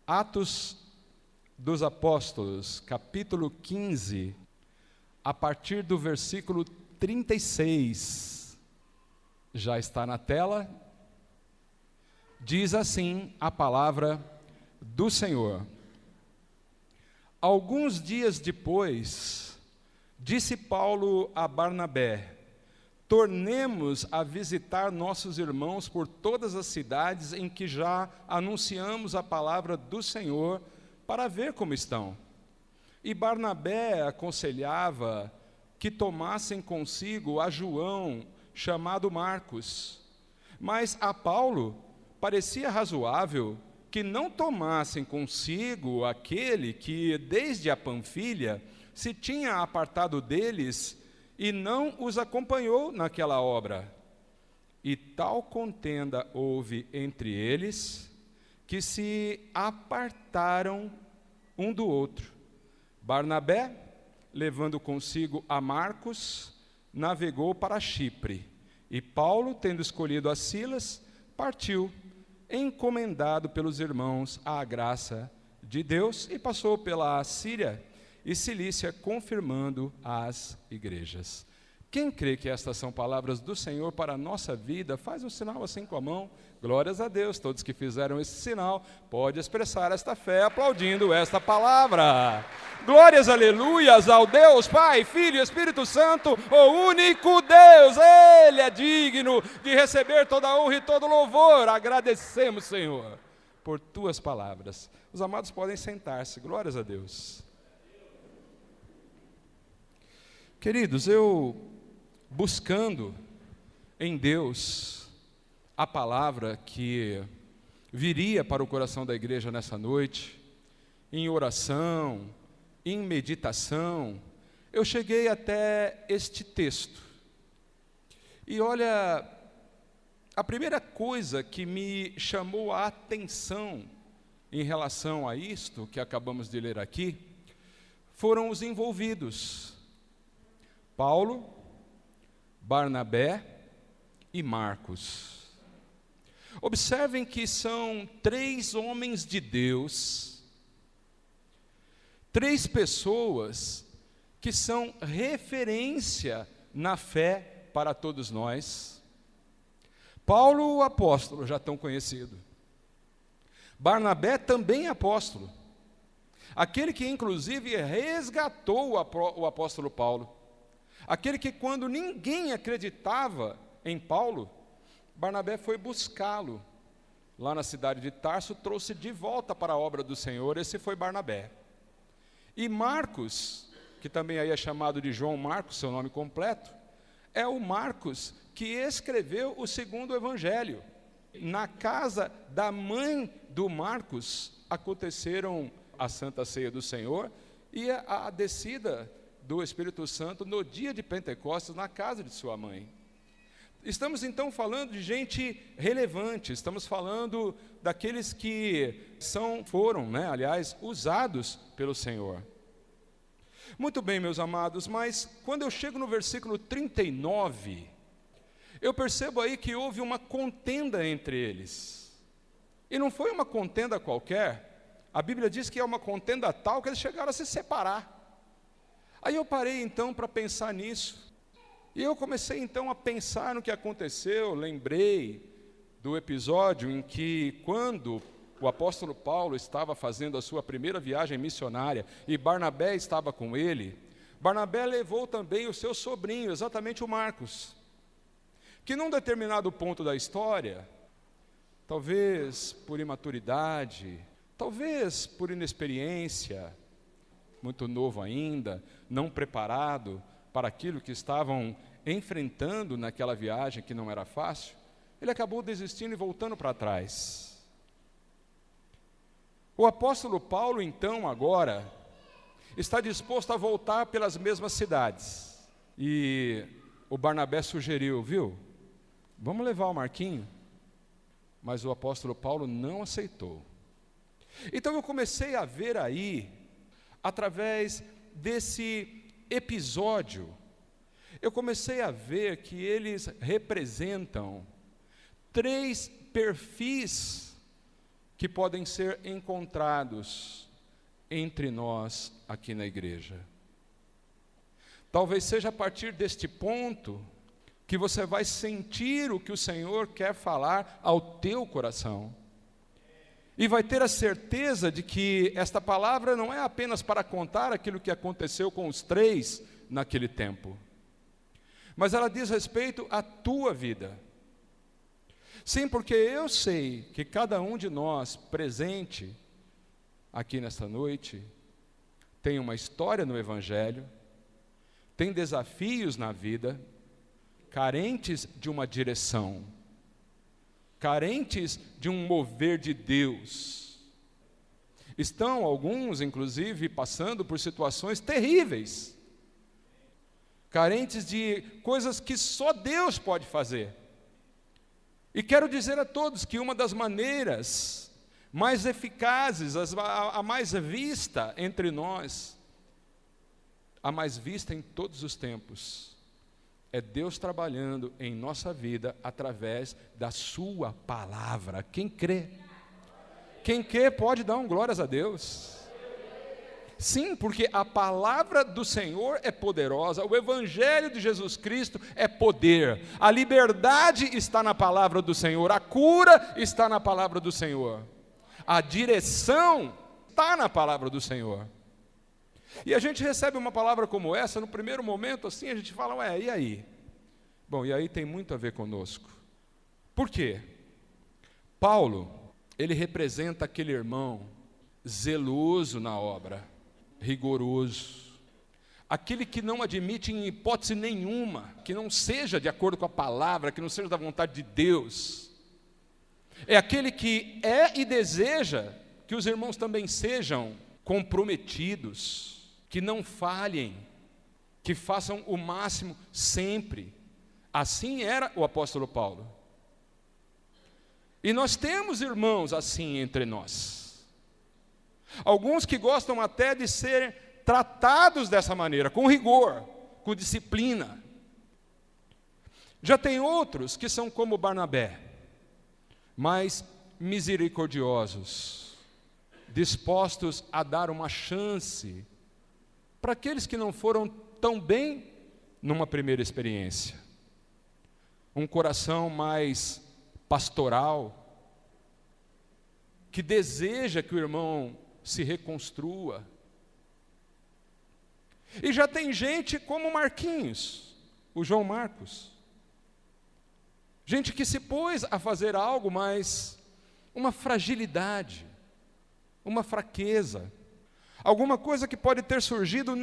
Atos dos Apóstolos, capítulo 15, a partir do versículo 36, já está na tela. Diz assim a palavra do Senhor. Alguns dias depois, disse Paulo a Barnabé: tornemos a visitar nossos irmãos por todas as cidades em que já anunciamos a palavra do Senhor, para ver como estão. E Barnabé aconselhava que tomassem consigo a João, chamado Marcos. Mas a Paulo parecia razoável que não tomassem consigo aquele que, desde a Panfilha, se tinha apartado deles e não os acompanhou naquela obra. E tal contenda houve entre eles, que se apartaram um do outro. Barnabé, levando consigo a Marcos, navegou para Chipre, e Paulo, tendo escolhido a Silas, partiu, encomendado pelos irmãos à graça de Deus, e passou pela Síria e Cilícia, confirmando as igrejas. Quem crê que estas são palavras do Senhor para a nossa vida, faz um sinal assim com a mão. Glórias a Deus. Todos que fizeram esse sinal, pode expressar esta fé aplaudindo esta palavra. Glórias, aleluias ao Deus Pai, Filho e Espírito Santo, o único Deus. Ele é digno de receber toda a honra e todo louvor. Agradecemos, Senhor, por tuas palavras. Os amados podem sentar-se. Glórias a Deus. Queridos, eu buscando em Deus a palavra que viria para o coração da igreja nessa noite, em oração, em meditação, eu cheguei até este texto. E olha, a primeira coisa que me chamou a atenção em relação a isto que acabamos de ler aqui, foram os envolvidos: Paulo, Barnabé e Marcos. Observem que são 3 homens de Deus, 3 pessoas que são referência na fé para todos nós. Paulo, o apóstolo, já tão conhecido. Barnabé, também apóstolo. Aquele que inclusive resgatou o apóstolo Paulo. Aquele que, quando ninguém acreditava em Paulo, Barnabé foi buscá-lo lá na cidade de Tarso, trouxe de volta para a obra do Senhor. Esse foi Barnabé. E Marcos, que também aí é chamado de João Marcos, seu nome completo, é o Marcos que escreveu o 2º evangelho. Na casa da mãe do Marcos aconteceram a Santa Ceia do Senhor e a descida do Espírito Santo no dia de Pentecostes na casa de sua mãe. Estamos então falando de gente relevante, estamos falando daqueles que foram, aliás, usados pelo Senhor. Muito bem, meus amados, mas quando eu chego no versículo 39, eu percebo aí que houve uma contenda entre eles. E não foi uma contenda qualquer. A Bíblia diz que é uma contenda tal que eles chegaram a se separar. Aí eu parei então para pensar nisso, e eu comecei então a pensar no que aconteceu. Lembrei do episódio em que, quando o apóstolo Paulo estava fazendo a sua primeira viagem missionária, e Barnabé estava com ele, Barnabé levou também o seu sobrinho, exatamente o Marcos, que num determinado ponto da história, talvez por imaturidade, talvez por inexperiência, muito novo ainda, não preparado para aquilo que estavam enfrentando naquela viagem que não era fácil, ele acabou desistindo e voltando para trás. O apóstolo Paulo, então, agora, está disposto a voltar pelas mesmas cidades. E o Barnabé sugeriu, vamos levar o Marquinho? Mas o apóstolo Paulo não aceitou. Então eu comecei a ver aí, através desse episódio, eu comecei a ver que eles representam 3 perfis que podem ser encontrados entre nós aqui na igreja. Talvez seja a partir deste ponto que você vai sentir o que o Senhor quer falar ao teu coração. E vai ter a certeza de que esta palavra não é apenas para contar aquilo que aconteceu com os 3 naquele tempo, mas ela diz respeito à tua vida. Sim, porque eu sei que cada um de nós presente aqui nesta noite tem uma história no Evangelho, tem desafios na vida, carentes de uma direção, carentes de um mover de Deus. Estão alguns, inclusive, passando por situações terríveis, carentes de coisas que só Deus pode fazer. E quero dizer a todos que uma das maneiras mais eficazes, a mais vista entre nós, a mais vista em todos os tempos, é Deus trabalhando em nossa vida através da sua palavra. Quem crê? Quem crê pode dar glórias a Deus. Sim, porque a palavra do Senhor é poderosa, o Evangelho de Jesus Cristo é poder, a liberdade está na palavra do Senhor, a cura está na palavra do Senhor, a direção está na palavra do Senhor. E a gente recebe uma palavra como essa, no primeiro momento assim, a gente fala, e aí? Bom, e aí tem muito a ver conosco. Por quê? Paulo, ele representa aquele irmão zeloso na obra, rigoroso, aquele que não admite em hipótese nenhuma que não seja de acordo com a palavra, que não seja da vontade de Deus. É aquele que é e deseja que os irmãos também sejam comprometidos, que não falhem, que façam o máximo sempre. Assim era o apóstolo Paulo. E nós temos irmãos assim entre nós. Alguns que gostam até de serem tratados dessa maneira, com rigor, com disciplina. Já tem outros que são como Barnabé, mais misericordiosos, dispostos a dar uma chance para aqueles que não foram tão bem numa primeira experiência. Um coração mais pastoral, que deseja que o irmão se reconstrua. E já tem gente como Marquinhos, o João Marcos. Gente que se pôs a fazer algo, mas uma fragilidade, uma fraqueza, alguma coisa que pode ter surgido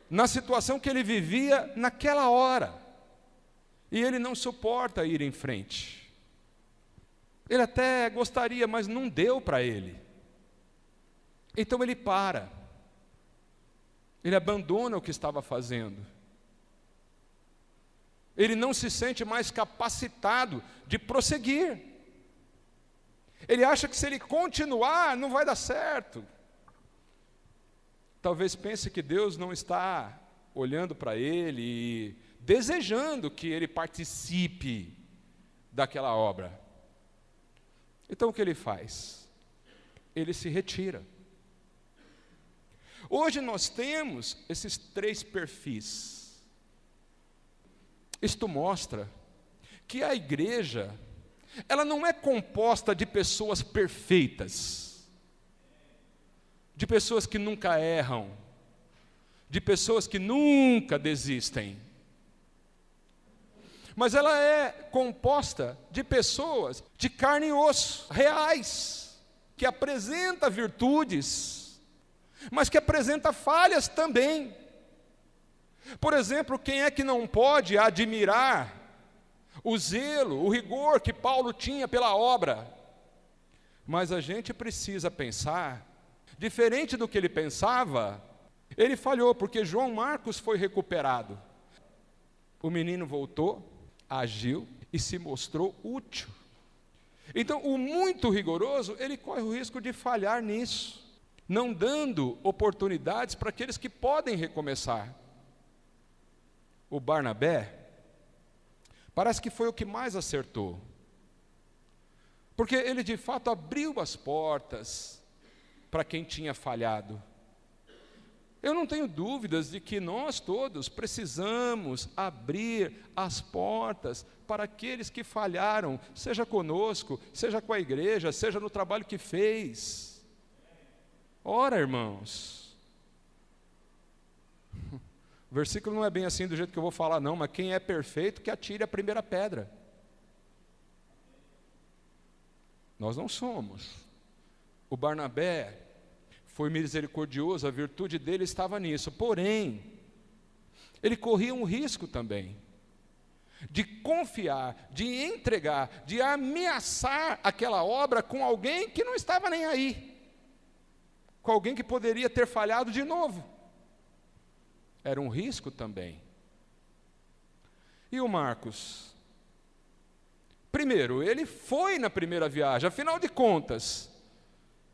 na situação que ele vivia naquela hora. E ele não suporta ir em frente. Ele até gostaria, mas não deu para ele. Então ele para. Ele abandona o que estava fazendo. Ele não se sente mais capacitado de prosseguir. Ele acha que se ele continuar, não vai dar certo. Talvez pense que Deus não está olhando para ele e desejando que ele participe daquela obra. Então o que ele faz? Ele se retira. Hoje nós temos esses 3 perfis. Isto mostra que a igreja, ela não é composta de pessoas perfeitas, de pessoas que nunca erram, de pessoas que nunca desistem. Mas ela é composta de pessoas de carne e osso, reais, que apresentam virtudes, mas que apresenta falhas também. Por exemplo, quem é que não pode admirar o zelo, o rigor que Paulo tinha pela obra? Mas a gente precisa pensar, diferente do que ele pensava, ele falhou, porque João Marcos foi recuperado. O menino voltou, agiu e se mostrou útil. Então, o muito rigoroso, ele corre o risco de falhar nisso, não dando oportunidades para aqueles que podem recomeçar. O Barnabé, parece que foi o que mais acertou. Porque ele de fato abriu as portas para quem tinha falhado. Eu não tenho dúvidas de que nós todos precisamos abrir as portas para aqueles que falharam, seja conosco, seja com a igreja, seja no trabalho que fez. Ora, irmãos, o versículo não é bem assim do jeito que eu vou falar não, mas quem é perfeito que atire a primeira pedra. Nós não somos. O Barnabé foi misericordioso, a virtude dele estava nisso. Porém, ele corria um risco também de confiar, de entregar, de ameaçar aquela obra com alguém que não estava nem aí, com alguém que poderia ter falhado de novo. Era um risco também. E o Marcos? Primeiro, ele foi na primeira viagem, afinal de contas,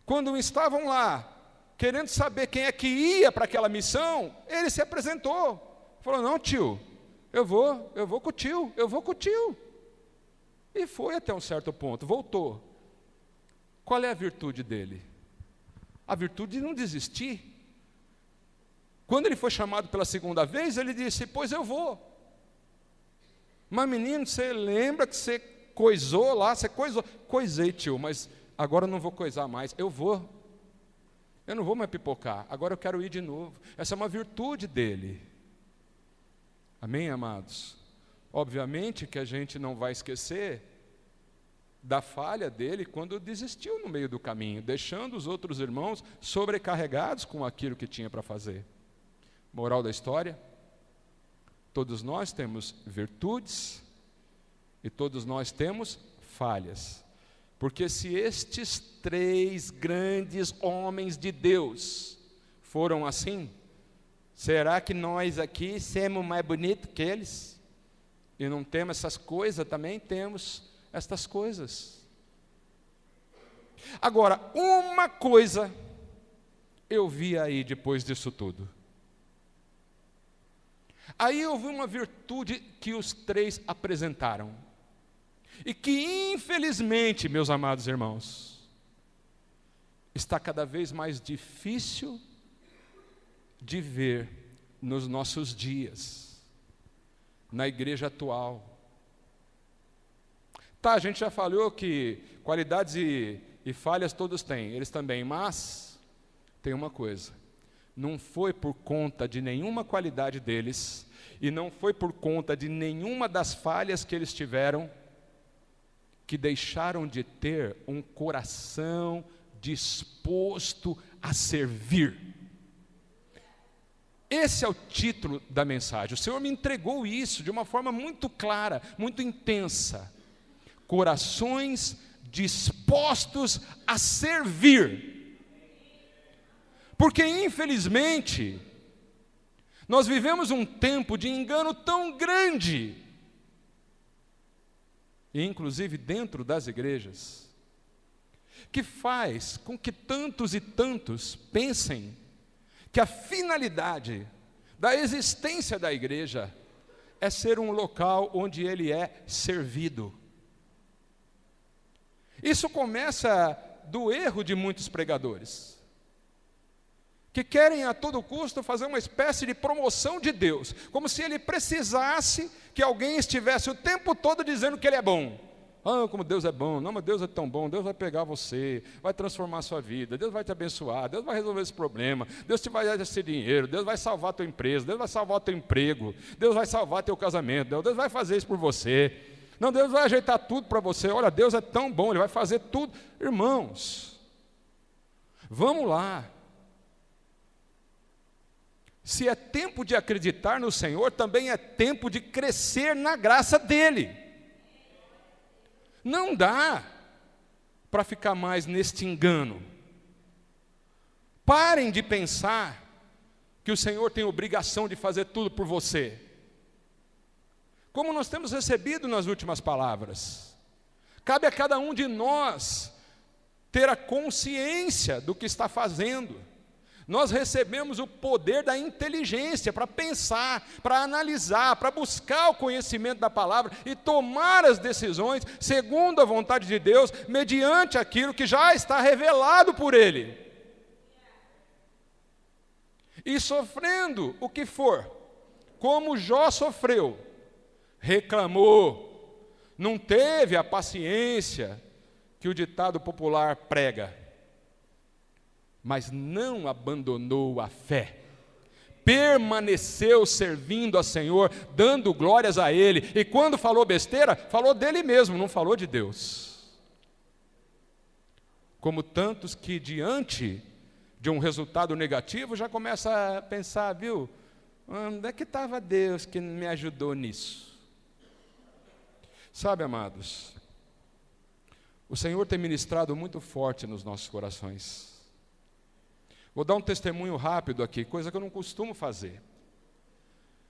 quando estavam lá, querendo saber quem é que ia para aquela missão, ele se apresentou. Falou, não tio, eu vou com o tio. E foi até um certo ponto, voltou. Qual é a virtude dele? A virtude de não desistir. Quando ele foi chamado pela segunda vez, ele disse, pois eu vou. Mas menino, você lembra que você coisou lá, você coisou? Coisei, tio, mas agora eu não vou coisar mais, eu vou. Eu não vou mais pipocar, agora eu quero ir de novo. Essa é uma virtude dele. Amém, amados? Obviamente que a gente não vai esquecer da falha dele quando desistiu no meio do caminho, deixando os outros irmãos sobrecarregados com aquilo que tinha para fazer. Moral da história: todos nós temos virtudes e todos nós temos falhas. Porque se estes 3 grandes homens de Deus foram assim, será que nós aqui somos mais bonitos que eles? E não temos essas coisas? Também temos estas coisas. Agora, uma coisa eu vi aí depois disso tudo. Aí eu vi uma virtude que os 3 apresentaram. E que infelizmente, meus amados irmãos, está cada vez mais difícil de ver nos nossos dias, na igreja atual. Tá, a gente já falou que qualidades e falhas todos têm, eles também, mas tem uma coisa: não foi por conta de nenhuma qualidade deles, e não foi por conta de nenhuma das falhas que eles tiveram, que deixaram de ter um coração disposto a servir. Esse é o título da mensagem. O Senhor me entregou isso de uma forma muito clara, muito intensa. Corações dispostos a servir. Porque, infelizmente, nós vivemos um tempo de engano tão grande, e inclusive dentro das igrejas, que faz com que tantos e tantos pensem que a finalidade da existência da igreja é ser um local onde ele é servido. Isso começa do erro de muitos pregadores, que querem a todo custo fazer uma espécie de promoção de Deus, como se ele precisasse que alguém estivesse o tempo todo dizendo que ele é bom. Ah, como Deus é bom. Não, mas Deus é tão bom. Deus vai pegar você, vai transformar a sua vida, Deus vai te abençoar, Deus vai resolver esse problema, Deus te vai dar esse dinheiro, Deus vai salvar a tua empresa, Deus vai salvar o teu emprego, Deus vai salvar teu casamento, Deus vai fazer isso por você. Não, Deus vai ajeitar tudo para você. Olha, Deus é tão bom, Ele vai fazer tudo. Irmãos, vamos lá. Se é tempo de acreditar no Senhor, também é tempo de crescer na graça dEle. Não dá para ficar mais neste engano. Parem de pensar que o Senhor tem obrigação de fazer tudo por você. Como nós temos recebido nas últimas palavras, cabe a cada um de nós ter a consciência do que está fazendo. Nós recebemos o poder da inteligência para pensar, para analisar, para buscar o conhecimento da palavra e tomar as decisões segundo a vontade de Deus, mediante aquilo que já está revelado por Ele. E sofrendo o que for, como Jó sofreu, reclamou, não teve a paciência que o ditado popular prega, mas não abandonou a fé, permaneceu servindo ao Senhor, dando glórias a Ele, e quando falou besteira, falou dele mesmo, não falou de Deus. Como tantos que diante de um resultado negativo já começa a pensar, viu, onde é que estava Deus que me ajudou nisso? Sabe, amados, o Senhor tem ministrado muito forte nos nossos corações. Vou dar um testemunho rápido aqui, coisa que eu não costumo fazer.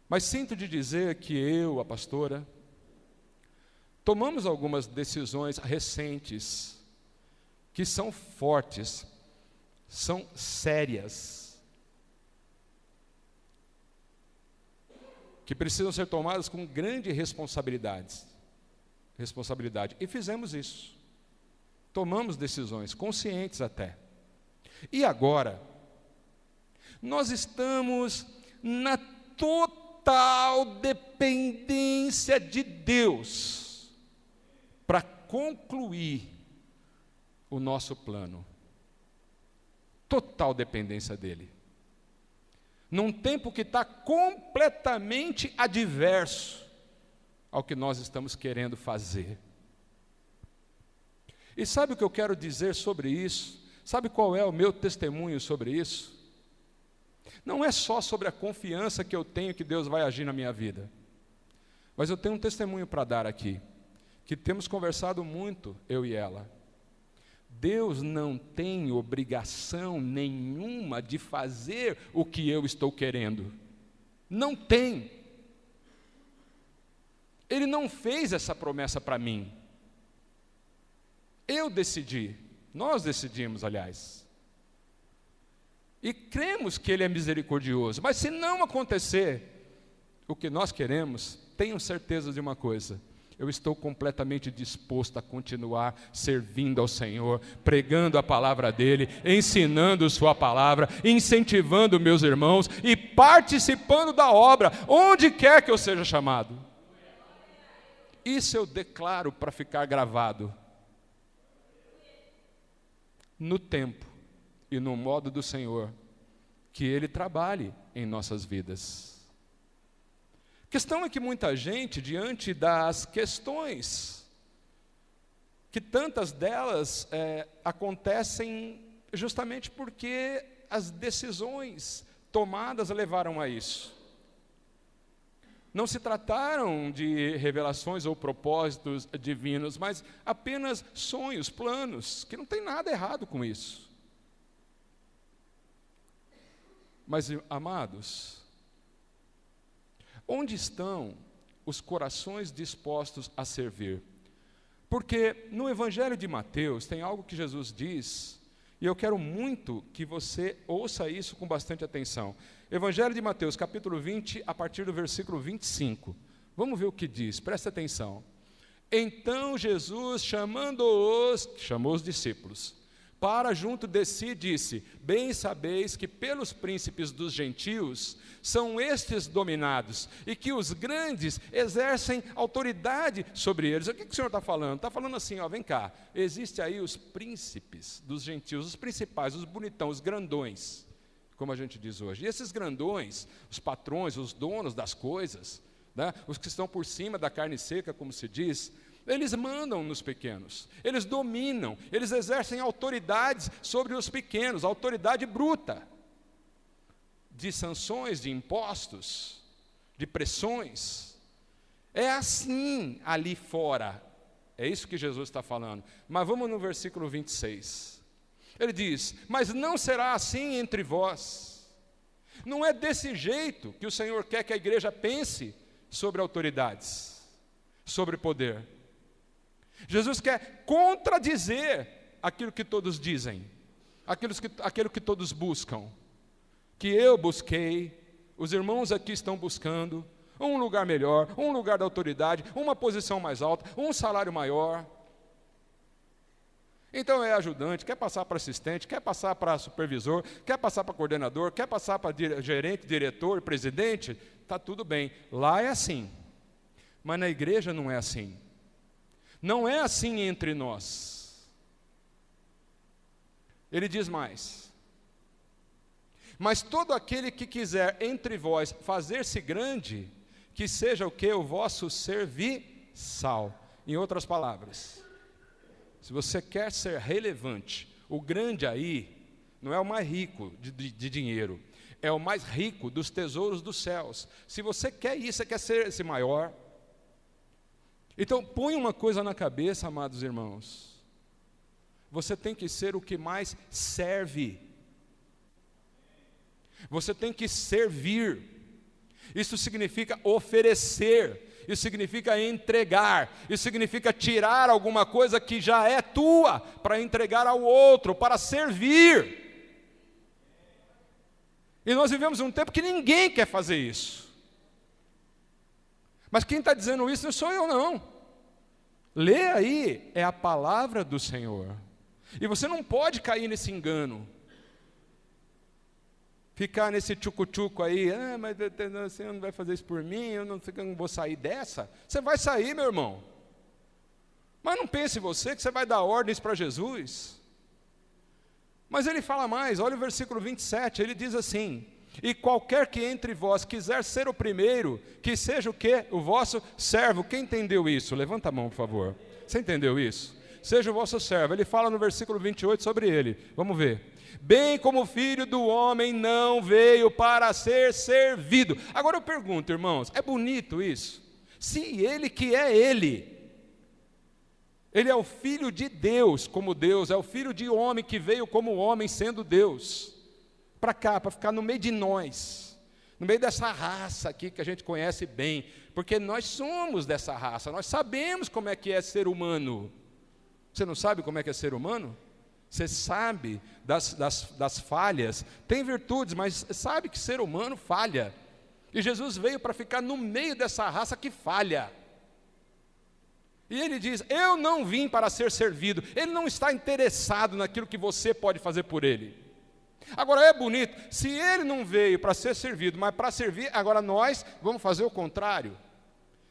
Mas sinto de dizer que eu, a pastora, tomamos algumas decisões recentes que são fortes, são sérias, que precisam ser tomadas com grande responsabilidade. E fizemos isso. Tomamos decisões, conscientes até. E agora, nós estamos na total dependência de Deus para concluir o nosso plano. Total dependência dEle. Num tempo que está completamente adverso ao que nós estamos querendo fazer. E sabe o que eu quero dizer sobre isso? Sabe qual é o meu testemunho sobre isso? Não é só sobre a confiança que eu tenho que Deus vai agir na minha vida, mas eu tenho um testemunho para dar aqui, que temos conversado muito, eu e ela. Deus não tem obrigação nenhuma de fazer o que eu estou querendo. Não tem. Ele não fez essa promessa para mim. Eu decidi. Nós decidimos, aliás. E cremos que Ele é misericordioso. Mas se não acontecer o que nós queremos, tenham certeza de uma coisa: eu estou completamente disposto a continuar servindo ao Senhor, pregando a palavra dEle, ensinando Sua palavra, incentivando meus irmãos e participando da obra, onde quer que eu seja chamado. Isso eu declaro para ficar gravado no tempo e no modo do Senhor, que Ele trabalhe em nossas vidas. A questão é que muita gente, diante das questões, que tantas delas acontecem justamente porque as decisões tomadas levaram a isso. Não se trataram de revelações ou propósitos divinos, mas apenas sonhos, planos, que não tem nada errado com isso. Mas, amados, onde estão os corações dispostos a servir? Porque no Evangelho de Mateus tem algo que Jesus diz, e eu quero muito que você ouça isso com bastante atenção. Evangelho de Mateus, capítulo 20, a partir do versículo 25. Vamos ver o que diz, presta atenção. Então Jesus, chamou os discípulos, para junto de si disse: bem sabeis que pelos príncipes dos gentios são estes dominados, e que os grandes exercem autoridade sobre eles. O que o Senhor está falando? Está falando assim, ó, vem cá, existe aí os príncipes dos gentios, os principais, os bonitão, os grandões, como a gente diz hoje. E esses grandões, os patrões, os donos das coisas, né, os que estão por cima da carne seca, como se diz, eles mandam nos pequenos, eles dominam, eles exercem autoridades sobre os pequenos, autoridade bruta, de sanções, de impostos, de pressões. É assim ali fora, é isso que Jesus está falando. Mas vamos no versículo 26. Ele diz: mas não será assim entre vós. Não é desse jeito que o Senhor quer que a igreja pense sobre autoridades, sobre poder. Jesus quer contradizer aquilo que todos dizem, aquilo que todos buscam. que eu busquei, os irmãos aqui estão buscando um lugar melhor, um lugar da autoridade, uma posição mais alta, um salário maior. Então é ajudante, quer passar para assistente, quer passar para supervisor, quer passar para coordenador, quer passar para gerente, diretor, presidente, está tudo bem. Lá é assim, mas na igreja não é assim. Não é assim entre nós. Ele diz mais: mas todo aquele que quiser entre vós fazer-se grande, que seja o que? O vosso serviçal. Em outras palavras, se você quer ser relevante, o grande aí não é o mais rico de dinheiro, é o mais rico dos tesouros dos céus. Se você quer isso, você quer ser esse maior. Então, põe uma coisa na cabeça, amados irmãos. Você tem que ser o que mais serve. Você tem que servir. Isso significa oferecer. Isso significa entregar. Isso significa tirar alguma coisa que já é tua para entregar ao outro, para servir. E nós vivemos um tempo que ninguém quer fazer isso. Mas quem está dizendo isso não sou eu, não. Lê aí, é a palavra do Senhor. E você não pode cair nesse engano. Ficar nesse tchucu-tchucu aí, mas você não vai fazer isso por mim, eu não vou sair dessa. Você vai sair, meu irmão. Mas não pense você que você vai dar ordens para Jesus. Mas ele fala mais, olha o versículo 27, ele diz assim: e qualquer que entre vós quiser ser o primeiro, que seja o quê? O vosso servo. Quem entendeu isso? Levanta a mão, por favor. Você entendeu isso? Seja o vosso servo. Ele fala no versículo 28 sobre ele. Vamos ver. Bem como o Filho do Homem não veio para ser servido. Agora eu pergunto, irmãos, é bonito isso? Se ele que é ele é o Filho de Deus como Deus, é o Filho de homem que veio como homem sendo Deus, para cá, para ficar no meio de nós, no meio dessa raça aqui que a gente conhece bem, porque nós somos dessa raça, nós sabemos como é que é ser humano. Você não sabe como é que é ser humano? Você sabe das falhas, tem virtudes, mas sabe que ser humano falha. E Jesus veio para ficar no meio dessa raça que falha. E ele diz: eu não vim para ser servido. Ele não está interessado naquilo que você pode fazer por ele. Agora é bonito, se ele não veio para ser servido, mas para servir, agora nós vamos fazer o contrário.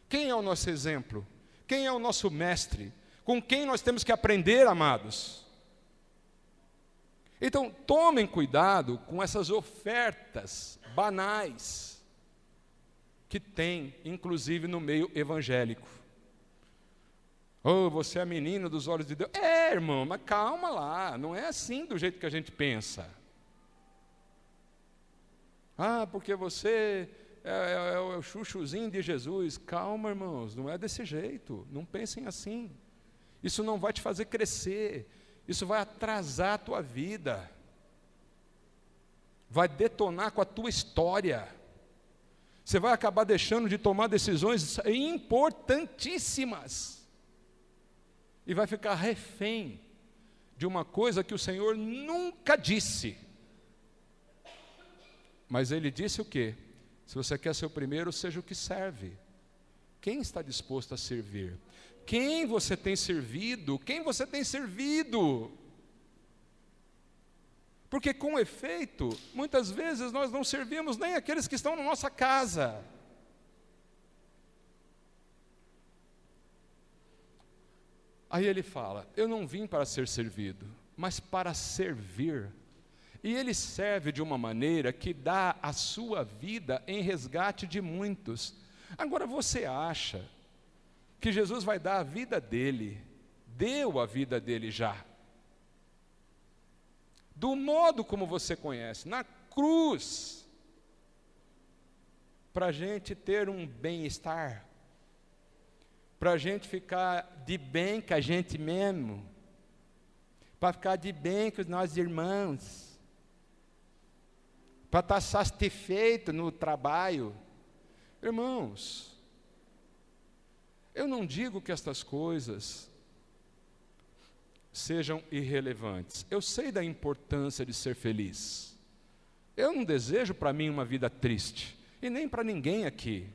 Quem é o nosso exemplo? Quem é o nosso mestre? Com quem nós temos que aprender, amados? Então, tomem cuidado com essas ofertas banais que tem, inclusive no meio evangélico. Oh, você é menino dos olhos de Deus. É, irmão, mas calma lá, não é assim do jeito que a gente pensa. Ah, porque você é o chuchuzinho de Jesus. Calma, irmãos, não é desse jeito, não pensem assim. Isso não vai te fazer crescer. Isso vai atrasar a tua vida, vai detonar com a tua história, você vai acabar deixando de tomar decisões importantíssimas, e vai ficar refém de uma coisa que o Senhor nunca disse, mas Ele disse o quê? Se você quer ser o primeiro, seja o que serve. Quem está disposto a servir? Quem você tem servido? Quem você tem servido? Porque com efeito, muitas vezes nós não servimos nem aqueles que estão na nossa casa. Aí ele fala: eu não vim para ser servido, mas para servir. E ele serve de uma maneira que dá a sua vida em resgate de muitos. Agora você acha que Jesus vai dar a vida dele, deu a vida dele já, do modo como você conhece, na cruz, para a gente ter um bem-estar, para a gente ficar de bem com a gente mesmo, para ficar de bem com os nossos irmãos, para estar satisfeito no trabalho. Irmãos, eu não digo que estas coisas sejam irrelevantes. Eu sei da importância de ser feliz. Eu não desejo para mim uma vida triste, e nem para ninguém aqui.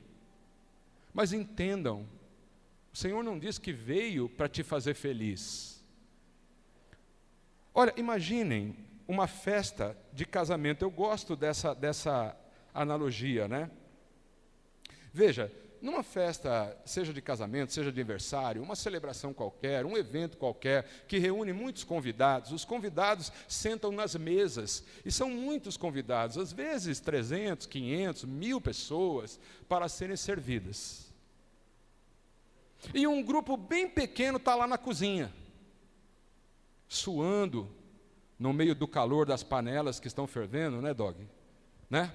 Mas entendam, o Senhor não diz que veio para te fazer feliz. Olha, imaginem uma festa de casamento. Eu gosto dessa analogia, né? Veja, numa festa, seja de casamento, seja de aniversário, uma celebração qualquer, um evento qualquer, que reúne muitos convidados, os convidados sentam nas mesas, e são muitos convidados, às vezes 300, 500, 1000 pessoas, para serem servidas. E um grupo bem pequeno está lá na cozinha, suando, no meio do calor das panelas que estão fervendo, né, Dog? Né?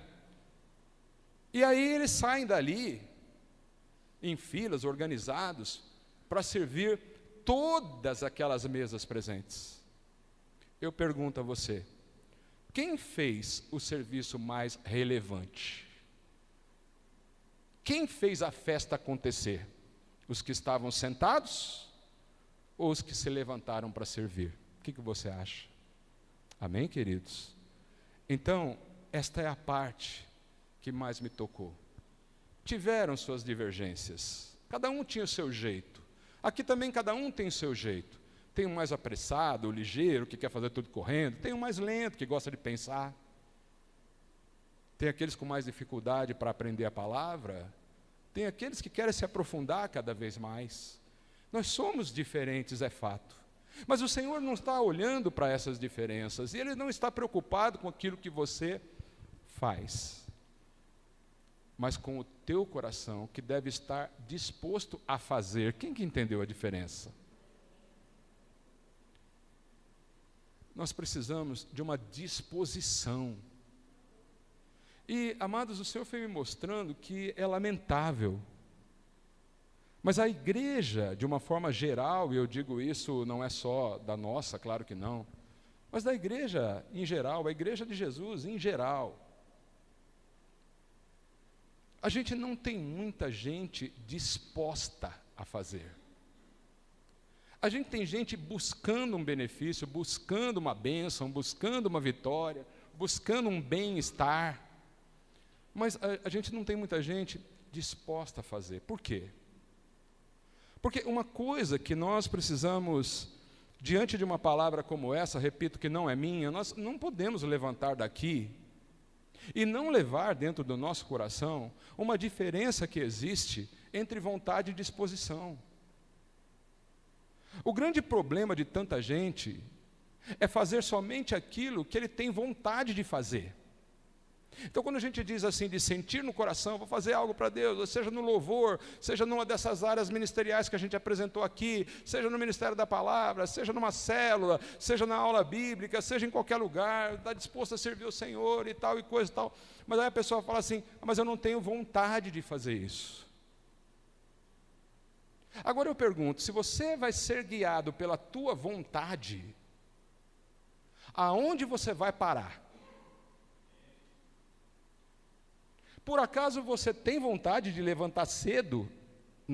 E aí eles saem dali, em filas, organizados, para servir todas aquelas mesas presentes. Eu pergunto a você, quem fez o serviço mais relevante? Quem fez a festa acontecer? Os que estavam sentados ou os que se levantaram para servir? O que você acha? Amém, queridos? Então, esta é a parte que mais me tocou. Tiveram suas divergências, cada um tinha o seu jeito. Aqui também cada um tem o seu jeito. Tem um mais apressado, o ligeiro, que quer fazer tudo correndo. Tem um mais lento, que gosta de pensar. Tem aqueles com mais dificuldade para aprender a palavra. Tem aqueles que querem se aprofundar cada vez mais. Nós somos diferentes, é fato. Mas o Senhor não está olhando para essas diferenças, e Ele não está preocupado com aquilo que você faz, mas com o teu coração, que deve estar disposto a fazer. Quem que entendeu a diferença? Nós precisamos de uma disposição. E, amados, o Senhor foi me mostrando que é lamentável, mas a igreja, de uma forma geral, e eu digo isso não é só da nossa, claro que não, mas da igreja em geral, a igreja de Jesus em geral, a gente não tem muita gente disposta a fazer. A gente tem gente buscando um benefício, buscando uma bênção, buscando uma vitória, buscando um bem-estar, mas a gente não tem muita gente disposta a fazer. Por quê? Porque uma coisa que nós precisamos, diante de uma palavra como essa, repito que não é minha, nós não podemos levantar daqui e não levar dentro do nosso coração uma diferença que existe entre vontade e disposição. O grande problema de tanta gente é fazer somente aquilo que ele tem vontade de fazer. Então, quando a gente diz assim, de sentir no coração, vou fazer algo para Deus, seja no louvor, seja numa dessas áreas ministeriais que a gente apresentou aqui, seja no Ministério da Palavra, seja numa célula, seja na aula bíblica, seja em qualquer lugar, está disposto a servir o Senhor e tal, e coisa e tal. Mas aí a pessoa fala assim, mas eu não tenho vontade de fazer isso. Agora eu pergunto, se você vai ser guiado pela tua vontade, aonde você vai parar? Por acaso você tem vontade de levantar cedo,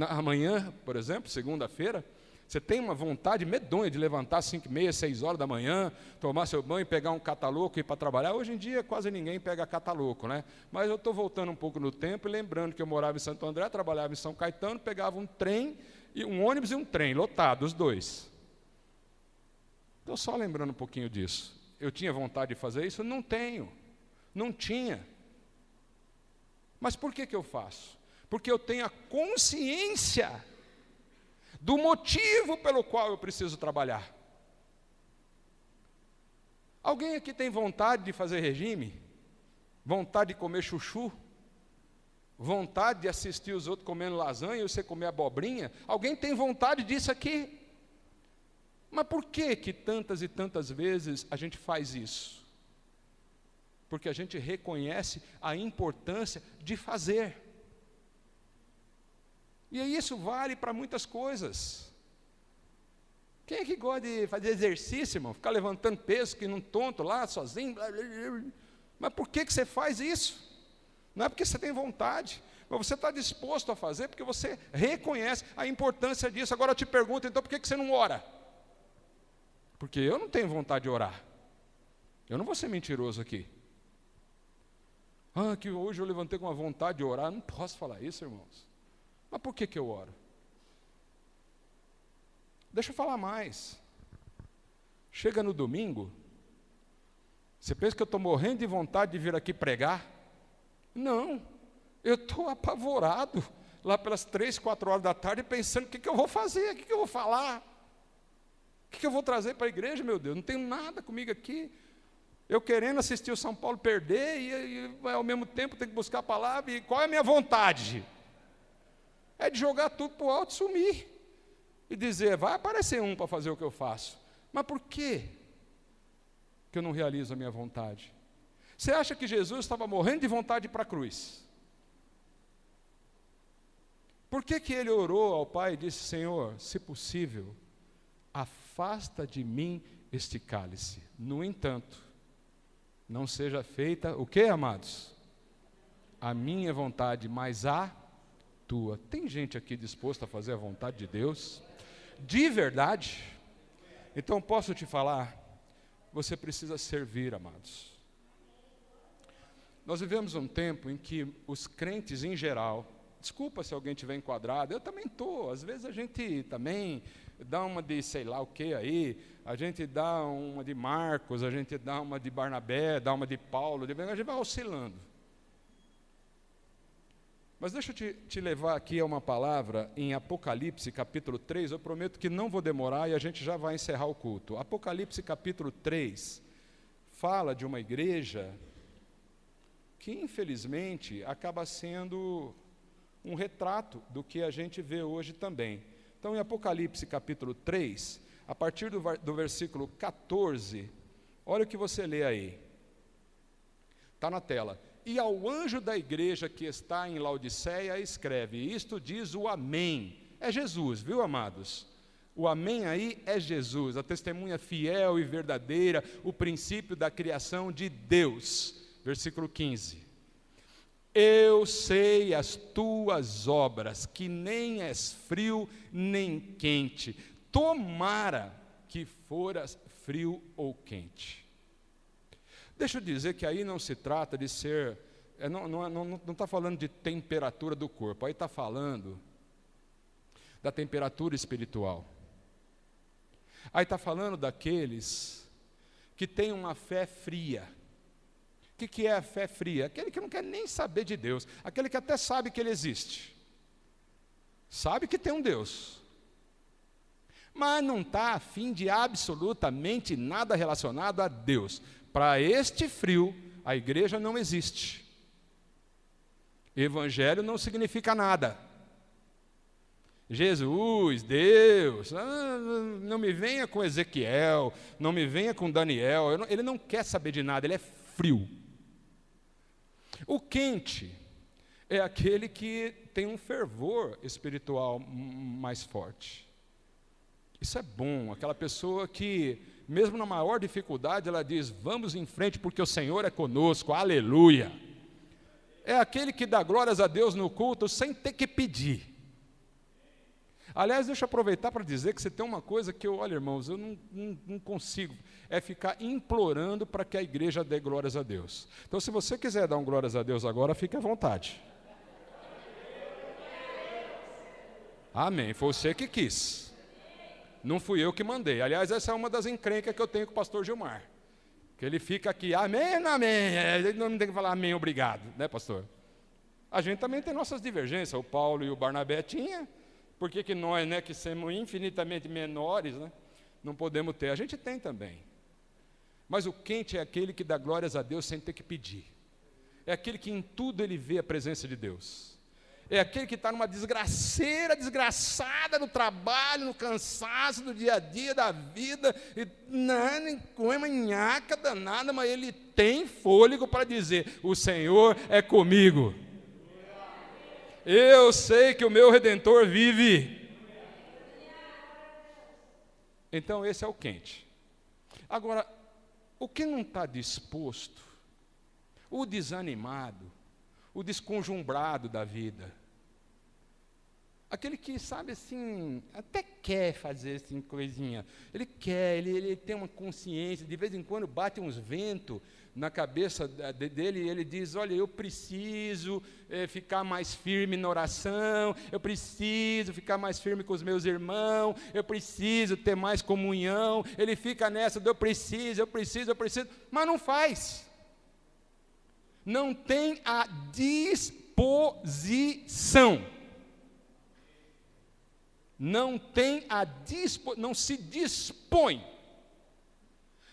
amanhã, por exemplo, segunda-feira? Você tem uma vontade medonha de levantar às 5h30, 6 horas da manhã, tomar seu banho, pegar um cataloco e ir para trabalhar? Hoje em dia quase ninguém pega cataloco, né? Mas eu estou voltando um pouco no tempo e lembrando que eu morava em Santo André, trabalhava em São Caetano, pegava um trem, um ônibus e um trem, lotado, os dois. Estou só lembrando um pouquinho disso. Eu tinha vontade de fazer isso? Não tenho, não tinha. Mas por que eu faço? Porque eu tenho a consciência do motivo pelo qual eu preciso trabalhar. Alguém aqui tem vontade de fazer regime? Vontade de comer chuchu? Vontade de assistir os outros comendo lasanha e você comer abobrinha? Alguém tem vontade disso aqui? Mas por que tantas e tantas vezes a gente faz isso? Porque a gente reconhece a importância de fazer. E isso vale para muitas coisas. Quem é que gosta de fazer exercício, irmão? Ficar levantando peso, que não tonto lá, sozinho. Blá, blá, blá. Mas por que você faz isso? Não é porque você tem vontade, mas você está disposto a fazer porque você reconhece a importância disso. Agora eu te pergunto, então, por que você não ora? Porque eu não tenho vontade de orar. Eu não vou ser mentiroso aqui. Que hoje eu levantei com uma vontade de orar. Não posso falar isso, irmãos. Mas por que eu oro? Deixa eu falar mais. Chega no domingo, você pensa que eu estou morrendo de vontade de vir aqui pregar? Não, eu estou apavorado lá pelas 3, 4 horas da tarde, pensando o que eu vou fazer, o que eu vou falar, o que eu vou trazer para a igreja, meu Deus, não tenho nada comigo aqui. Eu querendo assistir o São Paulo perder e ao mesmo tempo ter que buscar a palavra. E qual é a minha vontade? É de jogar tudo para o alto e sumir. E dizer, vai aparecer um para fazer o que eu faço. Mas por quê que eu não realizo a minha vontade? Você acha que Jesus estava morrendo de vontade de ir para a cruz? Por que ele orou ao Pai e disse, Senhor, se possível, afasta de mim este cálice. No entanto, não seja feita, o que, amados? A minha vontade, mas a tua. Tem gente aqui disposta a fazer a vontade de Deus? De verdade? Então posso te falar, você precisa servir, amados. Nós vivemos um tempo em que os crentes em geral, desculpa se alguém estiver enquadrado, eu também estou, às vezes a gente também dá uma de sei lá o que aí, a gente dá uma de Marcos, a gente dá uma de Barnabé, dá uma de Paulo, a gente vai oscilando. Mas deixa eu te levar aqui a uma palavra em Apocalipse capítulo 3, eu prometo que não vou demorar e a gente já vai encerrar o culto. Apocalipse capítulo 3 fala de uma igreja que infelizmente acaba sendo um retrato do que a gente vê hoje também. Então, em Apocalipse capítulo 3, a partir do versículo 14, olha o que você lê aí. Está na tela. E ao anjo da igreja que está em Laodiceia escreve, isto diz o Amém. É Jesus, viu, amados? O Amém aí é Jesus, a testemunha fiel e verdadeira, o princípio da criação de Deus. Versículo 15. Eu sei as tuas obras, que nem és frio nem quente. Tomara que foras frio ou quente. Deixa eu dizer que aí não se trata de ser, não está falando de temperatura do corpo, aí está falando da temperatura espiritual. Aí está falando daqueles que têm uma fé fria. O que é a fé fria? Aquele que não quer nem saber de Deus, aquele que até sabe que Ele existe, sabe que tem um Deus, mas não está a fim de absolutamente nada relacionado a Deus. Para este frio, a igreja não existe. Evangelho não significa nada. Jesus, Deus, não me venha com Ezequiel, não me venha com Daniel, ele não quer saber de nada, ele é frio. O quente é aquele que tem um fervor espiritual mais forte. Isso é bom, aquela pessoa que, mesmo na maior dificuldade, ela diz, vamos em frente porque o Senhor é conosco, aleluia. É aquele que dá glórias a Deus no culto sem ter que pedir. Aliás, deixa eu aproveitar para dizer que você tem uma coisa que olha, irmãos, eu não consigo, é ficar implorando para que a igreja dê glórias a Deus. Então, se você quiser dar um glórias a Deus agora, fique à vontade. Amém, foi você que quis. Não fui eu que mandei. Aliás, essa é uma das encrencas que eu tenho com o pastor Gilmar. Que ele fica aqui, amém, amém. Ele não tem que falar amém, obrigado, né, pastor? A gente também tem nossas divergências. O Paulo e o Barnabé tinham. Por que nós, né, que somos infinitamente menores, né, não podemos ter? A gente tem também. Mas o quente é aquele que dá glórias a Deus sem ter que pedir. É aquele que em tudo ele vê a presença de Deus. É aquele que está numa desgraceira, desgraçada no trabalho, no cansaço do dia a dia da vida, e nada, com uma nhaca danada, mas ele tem fôlego para dizer, o Senhor é comigo. Eu sei que o meu Redentor vive. Então esse é o quente. Agora, o que não está disposto, o desanimado, o desconjumbrado da vida, Aquele que, sabe, assim, até quer fazer assim, coisinha. Ele quer, ele tem uma consciência, de vez em quando bate uns ventos na cabeça dele e ele diz, olha, eu preciso ficar mais firme na oração, eu preciso ficar mais firme com os meus irmãos, eu preciso ter mais comunhão. Ele fica nessa, eu preciso, mas não faz. Não tem a disposição. Não se dispõe.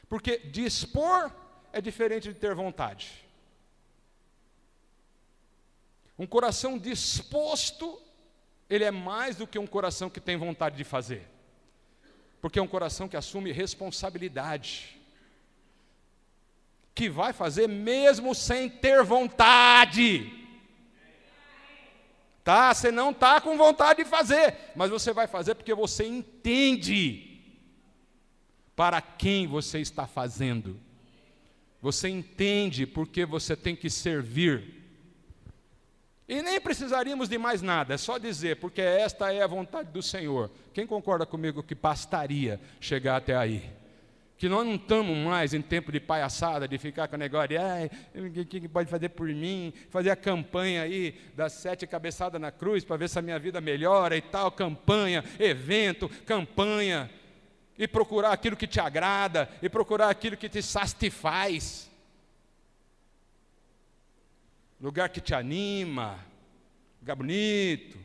Porque dispor é diferente de ter vontade. Um coração disposto, ele é mais do que um coração que tem vontade de fazer. Porque é um coração que assume responsabilidade. Que vai fazer mesmo sem ter vontade. Tá? Você não está com vontade de fazer, mas você vai fazer porque você entende para quem você está fazendo. Você entende porque você tem que servir. E nem precisaríamos de mais nada, é só dizer, porque esta é a vontade do Senhor. Quem concorda comigo que bastaria chegar até aí? Que nós não estamos mais em tempo de palhaçada, de ficar com o negócio de, o que pode fazer por mim? Fazer a campanha aí das 7 cabeçadas na cruz, para ver se a minha vida melhora e tal, campanha, evento, campanha, e procurar aquilo que te agrada, e procurar aquilo que te satisfaz. Lugar que te anima, lugar bonito,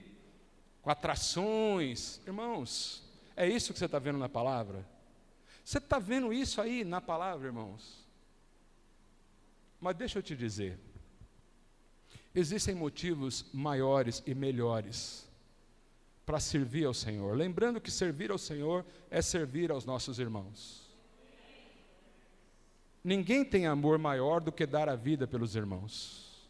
com atrações. Irmãos, é isso que você está vendo na palavra? Você está vendo isso aí na palavra, irmãos? Mas deixa eu te dizer, existem motivos maiores e melhores para servir ao Senhor. Lembrando que servir ao Senhor é servir aos nossos irmãos. Ninguém tem amor maior do que dar a vida pelos irmãos.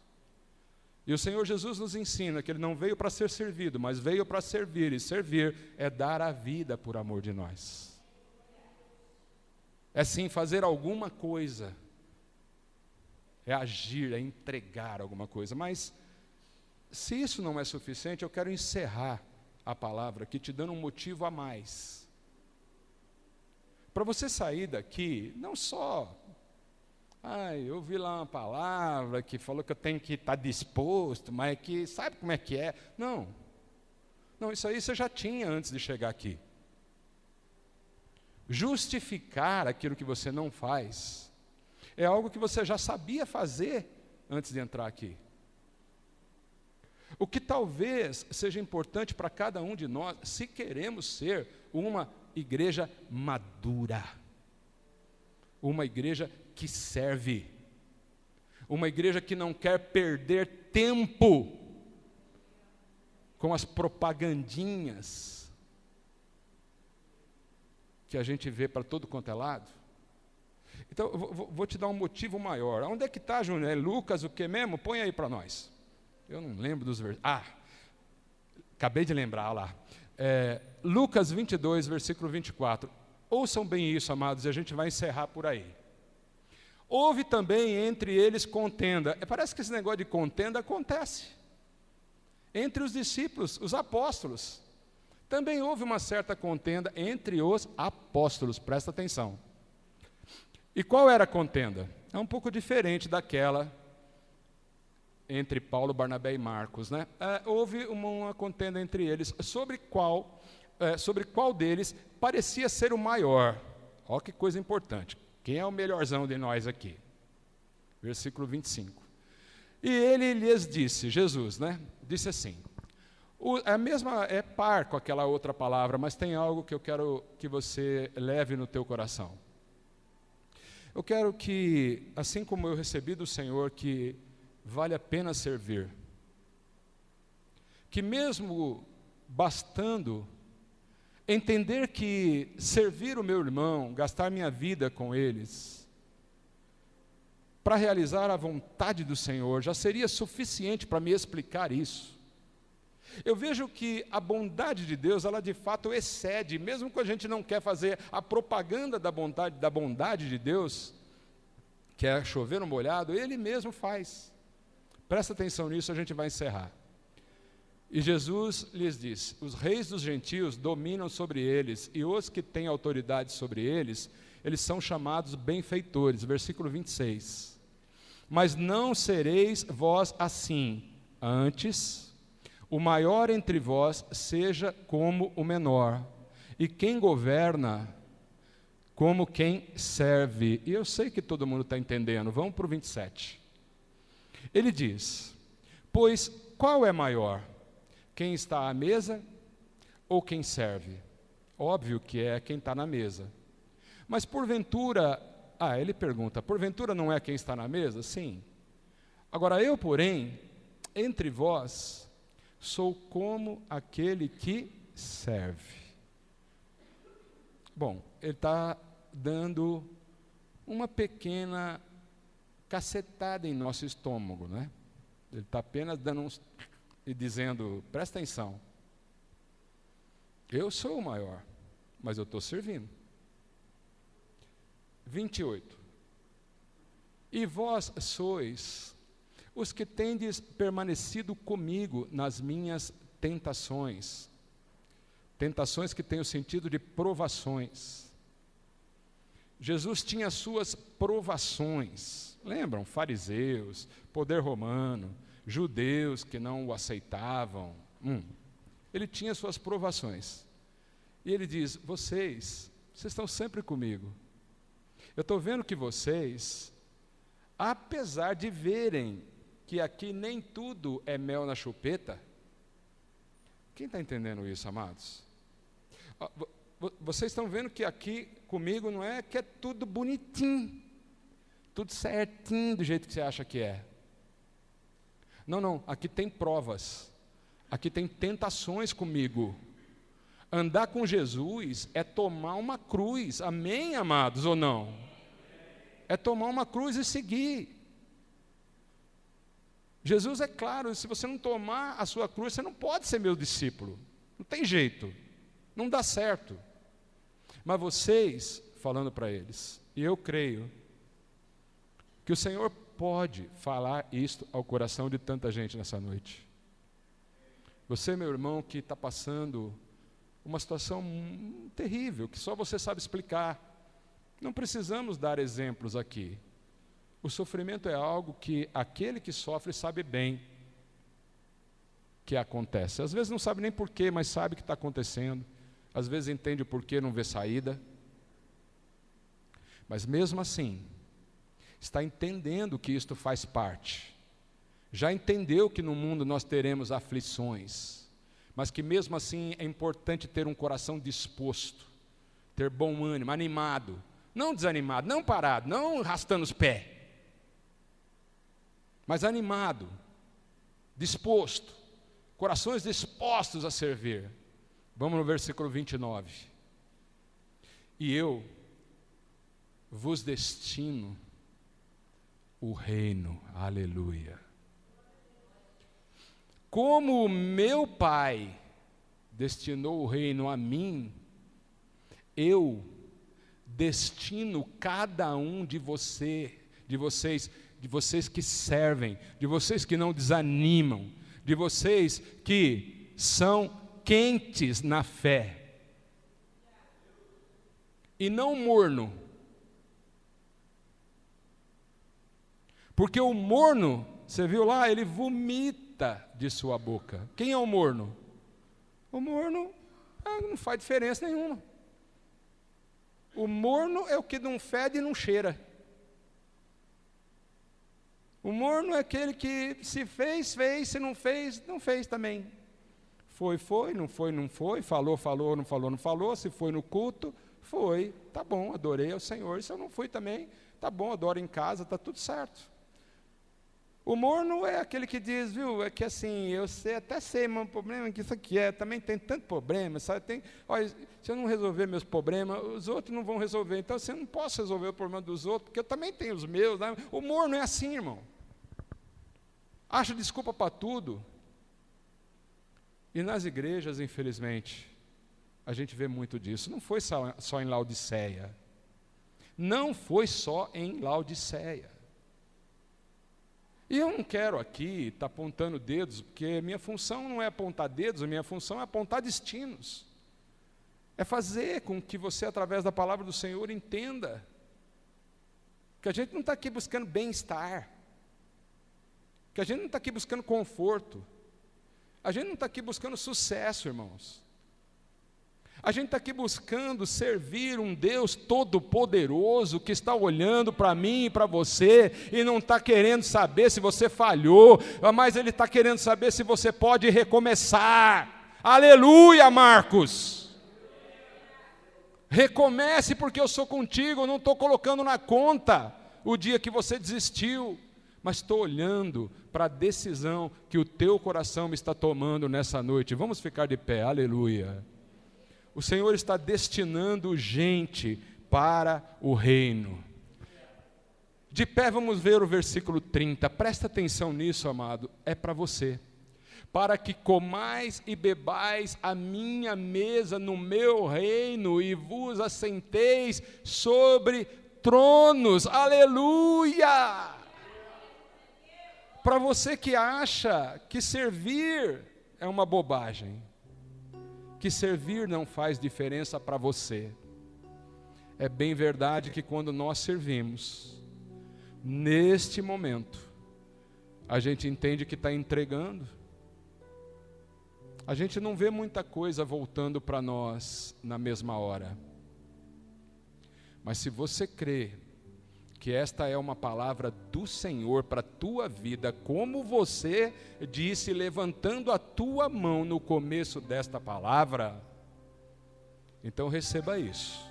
E o Senhor Jesus nos ensina que Ele não veio para ser servido, mas veio para servir, e servir é dar a vida por amor de nós. É sim fazer alguma coisa, é agir, é entregar alguma coisa. Mas, se isso não é suficiente, eu quero encerrar a palavra aqui, te dando um motivo a mais. Para você sair daqui, não só, eu vi lá uma palavra que falou que eu tenho que estar disposto, mas que sabe como é que é. Não, isso aí você já tinha antes de chegar aqui. Justificar aquilo que você não faz é algo que você já sabia fazer antes de entrar aqui. O que talvez seja importante para cada um de nós, se queremos ser uma igreja madura, uma igreja que serve, uma igreja que não quer perder tempo com as propagandinhas que a gente vê para todo quanto é lado. Então, eu vou te dar um motivo maior. Onde é que está, Júnior? É Lucas o que mesmo? Põe aí para nós. Eu não lembro dos versículos. Acabei de lembrar lá. Lucas 22, versículo 24. Ouçam bem isso, amados, e a gente vai encerrar por aí. Houve também entre eles contenda. Parece que esse negócio de contenda acontece. Entre os discípulos, os apóstolos. Também houve uma certa contenda entre os apóstolos, presta atenção. E qual era a contenda? É um pouco diferente daquela entre Paulo, Barnabé e Marcos, né? Houve uma contenda entre eles, sobre qual deles parecia ser o maior. Olha que coisa importante. Quem é o melhorzão de nós aqui? Versículo 25. E ele lhes disse, Jesus, né? Disse assim, a mesma é par com aquela outra palavra, mas tem algo que eu quero que você leve no teu coração. Eu quero que, assim como eu recebi do Senhor, que vale a pena servir. Que mesmo bastando entender que servir o meu irmão, gastar minha vida com eles, para realizar a vontade do Senhor, já seria suficiente para me explicar isso. Eu vejo que a bondade de Deus, ela de fato excede, mesmo quando a gente não quer fazer a propaganda da bondade de Deus, que é chover no molhado, Ele mesmo faz. Presta atenção nisso, a gente vai encerrar. E Jesus lhes disse: os reis dos gentios dominam sobre eles, e os que têm autoridade sobre eles, eles são chamados benfeitores. Versículo 26. Mas não sereis vós assim, antes, o maior entre vós seja como o menor, e quem governa, como quem serve. E eu sei que todo mundo está entendendo, vamos para o 27. Ele diz: pois qual é maior? Quem está à mesa ou quem serve? Óbvio que é quem está na mesa. Mas porventura, ele pergunta, porventura não é quem está na mesa? Sim. Agora eu, porém, entre vós, sou como aquele que serve. Bom, ele está dando uma pequena cacetada em nosso estômago, né? Ele está apenas dando e dizendo, presta atenção, eu sou o maior, mas eu estou servindo. 28. E vós sois os que tendes permanecido comigo nas minhas tentações. Tentações que têm o sentido de provações. Jesus tinha suas provações. Lembram? Fariseus, poder romano, judeus que não o aceitavam. Ele tinha suas provações. E ele diz: vocês estão sempre comigo. Eu estou vendo que vocês, apesar de verem que aqui nem tudo é mel na chupeta, quem está entendendo isso, amados? Vocês estão vendo que aqui comigo não é que é tudo bonitinho, tudo certinho do jeito que você acha que é. Não, aqui tem provas, aqui tem tentações comigo. Andar com Jesus é tomar uma cruz, amém, amados, ou não? É tomar uma cruz e seguir. Jesus é claro, se você não tomar a sua cruz, você não pode ser meu discípulo, não tem jeito, não dá certo. Mas vocês, falando para eles, e eu creio, que o Senhor pode falar isto ao coração de tanta gente nessa noite. Você, meu irmão, que está passando uma situação terrível, que só você sabe explicar. Não precisamos dar exemplos aqui. O sofrimento é algo que aquele que sofre sabe bem que acontece. Às vezes não sabe nem porquê, mas sabe que está acontecendo. Às vezes entende o porquê, não vê saída. Mas mesmo assim, está entendendo que isto faz parte. Já entendeu que no mundo nós teremos aflições, mas que mesmo assim é importante ter um coração disposto, ter bom ânimo, animado, não desanimado, não parado, não arrastando os pés, mas animado, disposto, corações dispostos a servir. Vamos no versículo 29. E eu vos destino o reino, aleluia. Como o meu Pai destinou o reino a mim, eu destino cada um de vocês que servem, de vocês que não desanimam, de vocês que são quentes na fé, e não morno, porque o morno, você viu lá, ele vomita de sua boca. Quem é o morno? O morno não faz diferença nenhuma. O morno é o que não fede e não cheira. O morno é aquele que se fez, fez, se não fez, não fez também. Foi, não foi, não foi, falou, não falou, não falou, se foi no culto, foi, tá bom, adorei ao Senhor, se eu não fui também, tá bom, adoro em casa, tá tudo certo. O morno é aquele que diz, viu, é que assim, eu até sei, mas o problema é que isso aqui também tem tanto problema, sabe, olha, se eu não resolver meus problemas, os outros não vão resolver, então assim, eu não posso resolver o problema dos outros, porque eu também tenho os meus, né? O morno é assim, irmão, acha desculpa para tudo, e nas igrejas, infelizmente, a gente vê muito disso, não foi só em Laodiceia, não foi só em Laodiceia. E eu não quero aqui estar apontando dedos, porque minha função não é apontar dedos, a minha função é apontar destinos. É fazer com que você, através da palavra do Senhor, entenda que a gente não está aqui buscando bem-estar, que a gente não está aqui buscando conforto, a gente não está aqui buscando sucesso, irmãos. A gente está aqui buscando servir um Deus todo-poderoso que está olhando para mim e para você e não está querendo saber se você falhou, mas Ele está querendo saber se você pode recomeçar. Aleluia, Marcos! Recomece porque eu sou contigo, eu não estou colocando na conta o dia que você desistiu, mas estou olhando para a decisão que o teu coração está tomando nessa noite. Vamos ficar de pé, aleluia. O Senhor está destinando gente para o reino. De pé, vamos ver o versículo 30. Presta atenção nisso, amado. É para você. Para que comais e bebais a minha mesa no meu reino e vos assenteis sobre tronos. Aleluia! Para você que acha que servir é uma bobagem, que servir não faz diferença para você, é bem verdade que quando nós servimos, neste momento, a gente entende que está entregando, a gente não vê muita coisa voltando para nós na mesma hora, mas se você crê que esta é uma palavra do Senhor para a tua vida, como você disse, levantando a tua mão no começo desta palavra, então receba isso.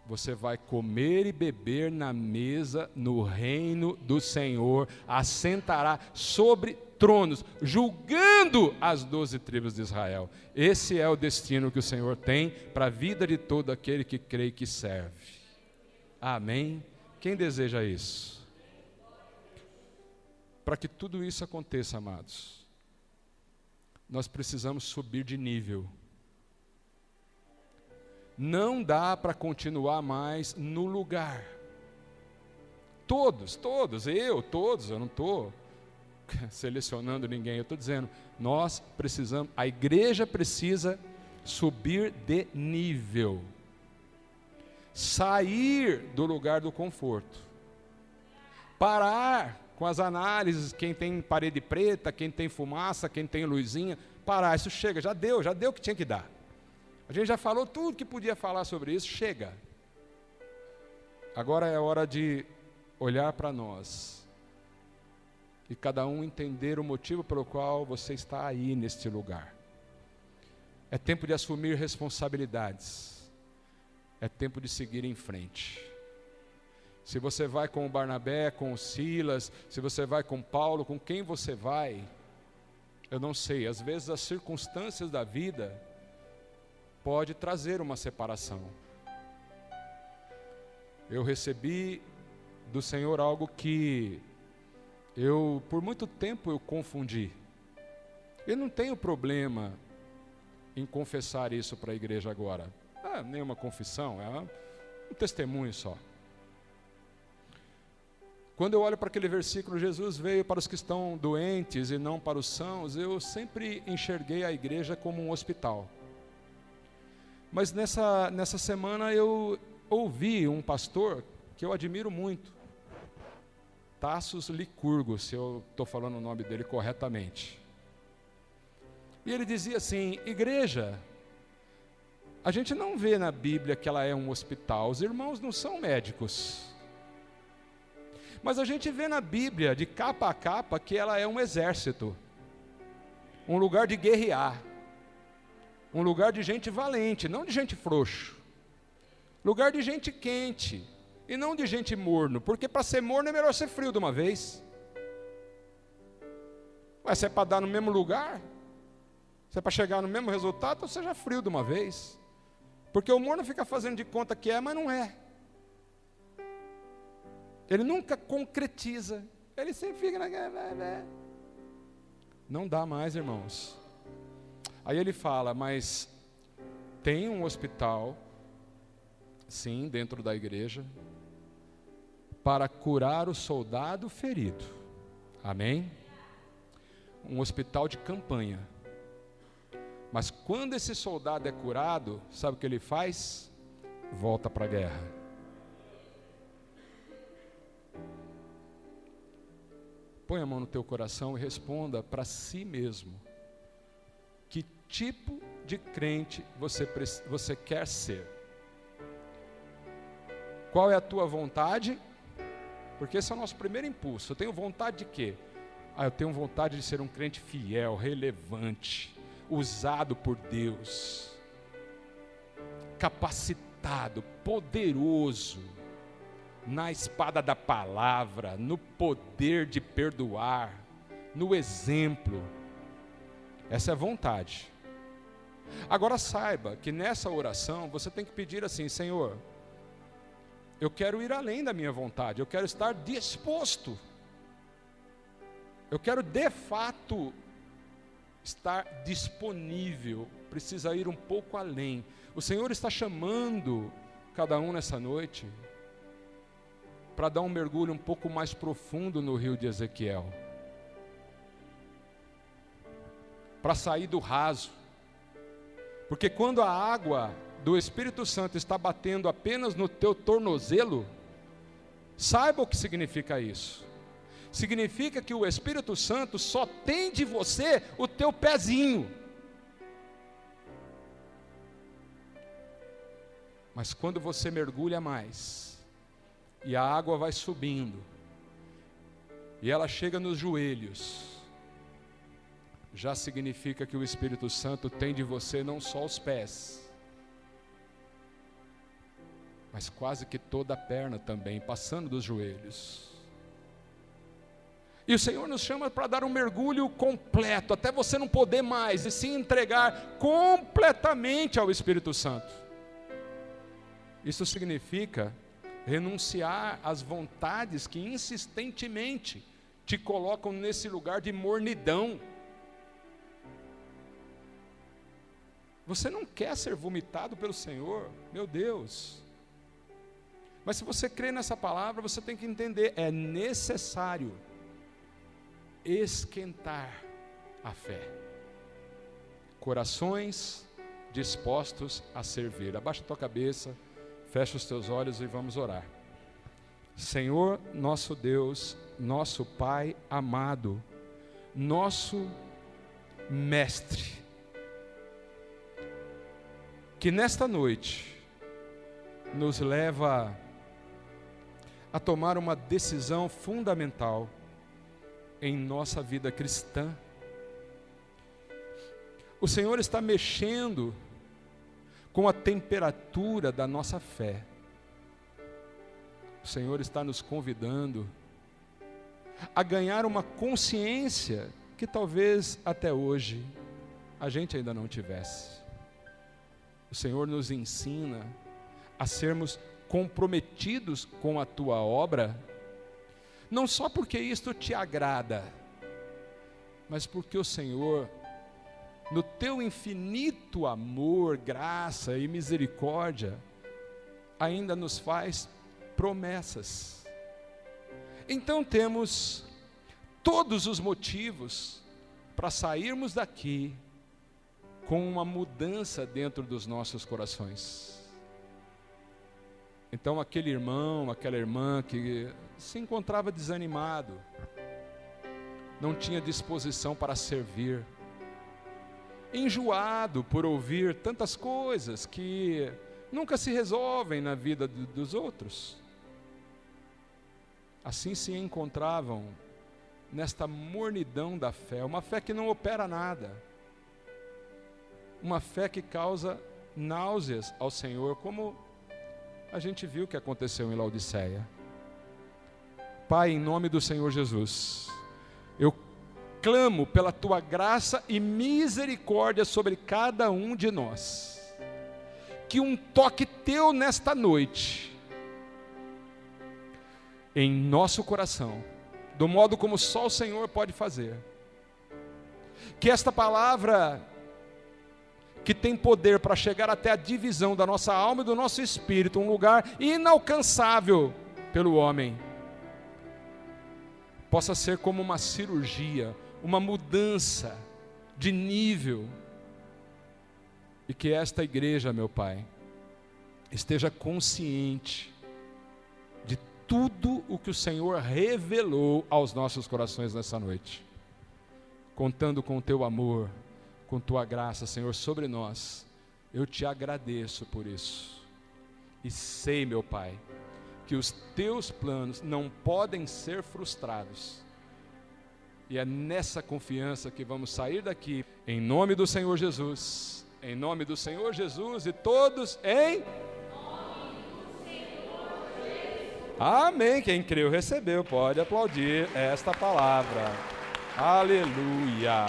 Você vai comer e beber na mesa no reino do Senhor, assentará sobre tronos, julgando as 12 tribos de Israel. Esse é o destino que o Senhor tem para a vida de todo aquele que crê e que serve. Amém? Quem deseja isso? Para que tudo isso aconteça, amados, nós precisamos subir de nível. Não dá para continuar mais no lugar. Todos, eu não estou selecionando ninguém, eu estou dizendo, nós precisamos, a igreja precisa subir de nível. Sair do lugar do conforto, parar com as análises, quem tem parede preta, quem tem fumaça, quem tem luzinha, parar, isso chega, já deu o que tinha que dar, a gente já falou tudo que podia falar sobre isso, chega, agora é hora de olhar para nós, e cada um entender o motivo pelo qual você está aí neste lugar, é tempo de assumir responsabilidades, é tempo de seguir em frente. Se você vai com o Barnabé, com o Silas, se você vai com Paulo, com quem você vai, eu não sei, às vezes as circunstâncias da vida pode trazer uma separação. Eu recebi do Senhor algo que por muito tempo eu confundi. Eu não tenho problema em confessar isso para a igreja agora. Nenhuma confissão, é um testemunho só. Quando eu olho para aquele versículo, Jesus veio para os que estão doentes e não para os sãos, eu sempre enxerguei a igreja como um hospital. Mas nessa semana eu ouvi um pastor que eu admiro muito, Tassos Licurgo, se eu estou falando o nome dele corretamente. E ele dizia assim, igreja, a gente não vê na Bíblia que ela é um hospital, os irmãos não são médicos. Mas a gente vê na Bíblia, de capa a capa, que ela é um exército, um lugar de guerrear, um lugar de gente valente, não de gente frouxo, lugar de gente quente, e não de gente morno, porque para ser morno é melhor ser frio de uma vez. Mas se é para dar no mesmo lugar, se é para chegar no mesmo resultado, então seja frio de uma vez. Porque o morno fica fazendo de conta que é, mas não é. Ele nunca concretiza. Ele sempre fica Não dá mais, irmãos. Aí ele fala, mas tem um hospital, sim, dentro da igreja. para curar o soldado ferido. Amém? Um hospital de campanha. Mas quando esse soldado é curado, sabe o que ele faz? Volta para a guerra. Põe a mão no teu coração e responda para si mesmo. Que tipo de crente você quer ser? Qual é a tua vontade? Porque esse é o nosso primeiro impulso. Eu tenho vontade de quê? Eu tenho vontade de ser um crente fiel, relevante, usado por Deus, capacitado, poderoso, na espada da palavra, no poder de perdoar, no exemplo. Essa é a vontade. Agora saiba que nessa oração você tem que pedir assim: Senhor, eu quero ir além da minha vontade, eu quero estar disposto, eu quero de fato estar disponível, precisa ir um pouco além. O Senhor está chamando cada um nessa noite para dar um mergulho um pouco mais profundo no rio de Ezequiel, para sair do raso, porque quando a água do Espírito Santo está batendo apenas no teu tornozelo, saiba o que significa isso. Significa que o Espírito Santo só tem de você o teu pezinho. Mas quando você mergulha mais, e a água vai subindo, e ela chega nos joelhos, já significa que o Espírito Santo tem de você não só os pés, mas quase que toda a perna também, passando dos joelhos. E o Senhor nos chama para dar um mergulho completo, até você não poder mais, e se entregar completamente ao Espírito Santo. Isso significa renunciar às vontades que insistentemente te colocam nesse lugar de mornidão. Você não quer ser vomitado pelo Senhor, meu Deus. Mas se você crê nessa palavra, você tem que entender, é necessário esquentar a fé. Corações dispostos a servir. Abaixa a tua cabeça, fecha os teus olhos e vamos orar. Senhor, nosso Deus, nosso Pai amado, nosso Mestre, que nesta noite nos leva a tomar uma decisão fundamental em nossa vida cristã. O Senhor está mexendo com a temperatura da nossa fé. O Senhor está nos convidando a ganhar uma consciência que talvez até hoje a gente ainda não tivesse. O Senhor nos ensina a sermos comprometidos com a tua obra, não só porque isto te agrada, mas porque o Senhor, no teu infinito amor, graça e misericórdia, ainda nos faz promessas. Então temos todos os motivos para sairmos daqui com uma mudança dentro dos nossos corações. Então aquele irmão, aquela irmã que se encontrava desanimado, não tinha disposição para servir, enjoado por ouvir tantas coisas que nunca se resolvem na vida dos outros, assim se encontravam nesta mornidão da fé, uma fé que não opera nada, uma fé que causa náuseas ao Senhor, como a gente viu que aconteceu em Laodiceia. Pai, em nome do Senhor Jesus, eu clamo pela tua graça e misericórdia sobre cada um de nós, que um toque teu nesta noite, em nosso coração, do modo como só o Senhor pode fazer, que esta palavra, que tem poder para chegar até a divisão da nossa alma e do nosso espírito, um lugar inalcançável pelo homem, possa ser como uma cirurgia, uma mudança de nível, e que esta igreja, meu Pai, esteja consciente de tudo o que o Senhor revelou aos nossos corações nessa noite, contando com o teu amor, com tua graça, Senhor, sobre nós. Eu te agradeço por isso, e sei, meu Pai, que os teus planos não podem ser frustrados, e é nessa confiança que vamos sair daqui, em nome do Senhor Jesus, em nome do Senhor Jesus, e todos em nome do Senhor Jesus. Amém. Quem creu recebeu, pode aplaudir esta palavra. Aleluia.